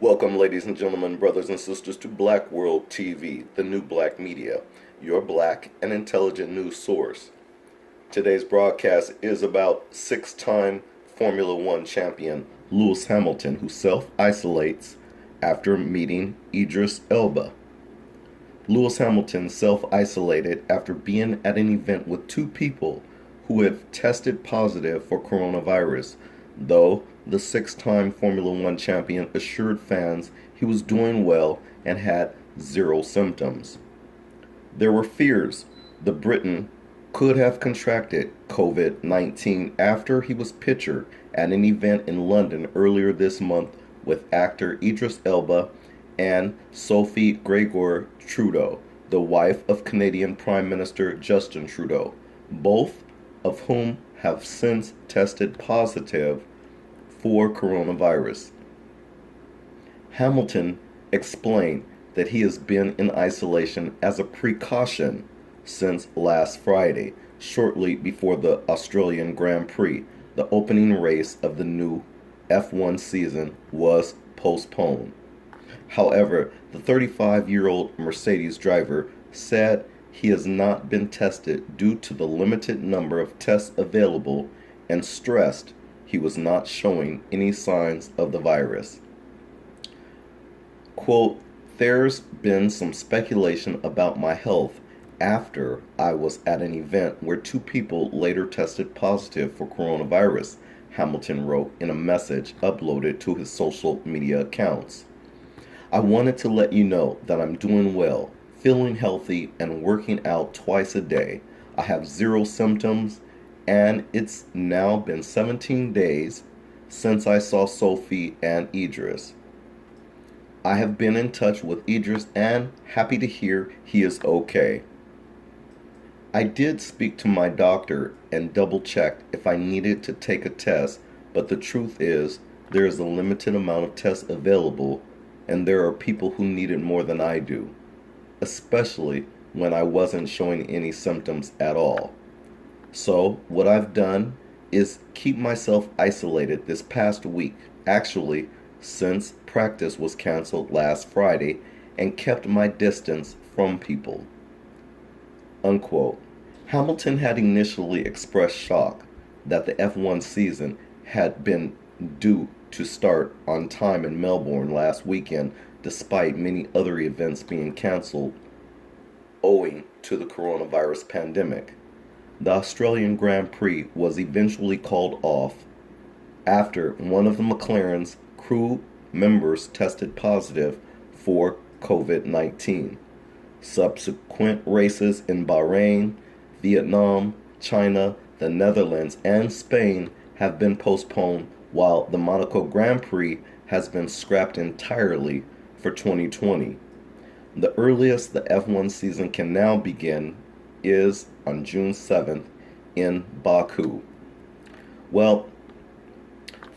Welcome, ladies and gentlemen, brothers and sisters, to Black World TV, the new black media, your black and intelligent news source. Today's broadcast is about six-time Formula One champion Lewis Hamilton, who self-isolates after meeting Idris Elba. Lewis Hamilton self-isolated after being at an event with two people who had tested positive for coronavirus, though the six-time Formula One champion assured fans he was doing well and had zero symptoms. There were fears the Briton could have contracted COVID-19 after he was pictured at an event in London earlier this month with actor Idris Elba and Sophie Grégoire Trudeau, the wife of Canadian Prime Minister Justin Trudeau, both of whom have since tested positive for coronavirus. Hamilton explained that he has been in isolation as a precaution since last Friday, shortly before the Australian Grand Prix. The opening race of the new F1 season was postponed. However, the 35-year-old Mercedes driver said he has not been tested due to the limited number of tests available and stressed he was not showing any signs of the virus. Quote, "There's been some speculation about my health after I was at an event where two people later tested positive for coronavirus," Hamilton wrote in a message uploaded to his social media accounts. "I wanted to let you know that I'm doing well, feeling healthy, and working out twice a day. I have zero symptoms, and it's now been 17 days since I saw Sophie and Idris. I have been in touch with Idris and happy to hear he is okay. I did speak to my doctor and double-checked if I needed to take a test, but the truth is there is a limited amount of tests available, and there are people who need it more than I do, especially when I wasn't showing any symptoms at all. So what I've done is keep myself isolated this past week, actually since practice was canceled last Friday, and kept my distance from people." Unquote. Hamilton had initially expressed shock that the F1 season had been due to start on time in Melbourne last weekend, despite many other events being canceled owing to the coronavirus pandemic. The Australian Grand Prix was eventually called off after one of the McLaren's crew members tested positive for COVID-19. Subsequent races in Bahrain, Vietnam, China, the Netherlands, and Spain have been postponed, while the Monaco Grand Prix has been scrapped entirely for 2020. The earliest the F1 season can now begin is on June 7th in Baku. Well,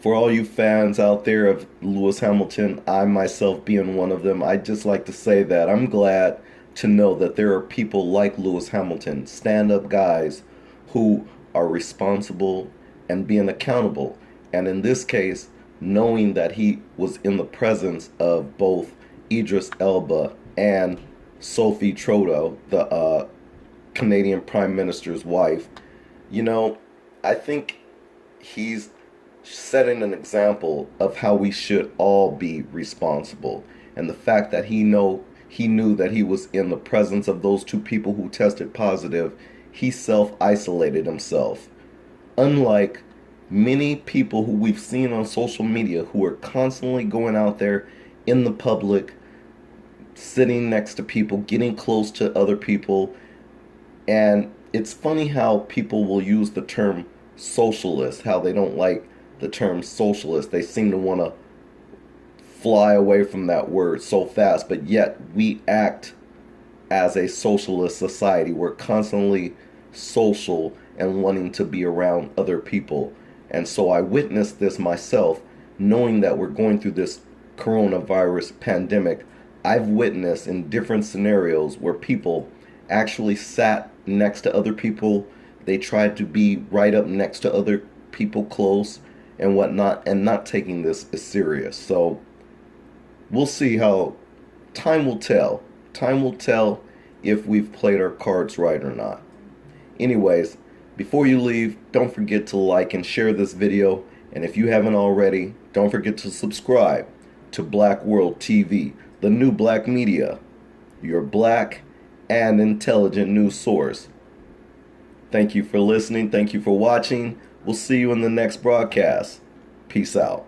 for all you fans out there of Lewis Hamilton, I myself being one of them, I'd just like to say that I'm glad to know that there are people like Lewis Hamilton, stand-up guys who are responsible and being accountable. And in this case, knowing that he was in the presence of both Idris Elba and Sophie Trudeau, the Canadian Prime Minister's wife, I think he's setting an example of how we should all be responsible. And the fact that he knew that he was in the presence of those two people who tested positive, he self-isolated himself. Unlike many people who we've seen on social media who are constantly going out there in the public, sitting next to people, getting close to other people. And it's funny how people will use the term socialist, how they don't like the term socialist. They seem to want to fly away from that word so fast, but yet we act as a socialist society. We're constantly social and wanting to be around other people. And so I witnessed this myself, knowing that we're going through this coronavirus pandemic. I've witnessed in different scenarios where people actually sat next to other people. They tried to be right up next to other people close and whatnot, and not taking this as serious. So We'll see how time will tell. Time will tell if we've played our cards right or not. Anyways, before you leave, don't forget to like and share this video. And if you haven't already, don't forget to subscribe to Black World TV, the new black media, your black and intelligent news source. Thank you for listening. Thank you for watching. We'll see you in the next broadcast. Peace out.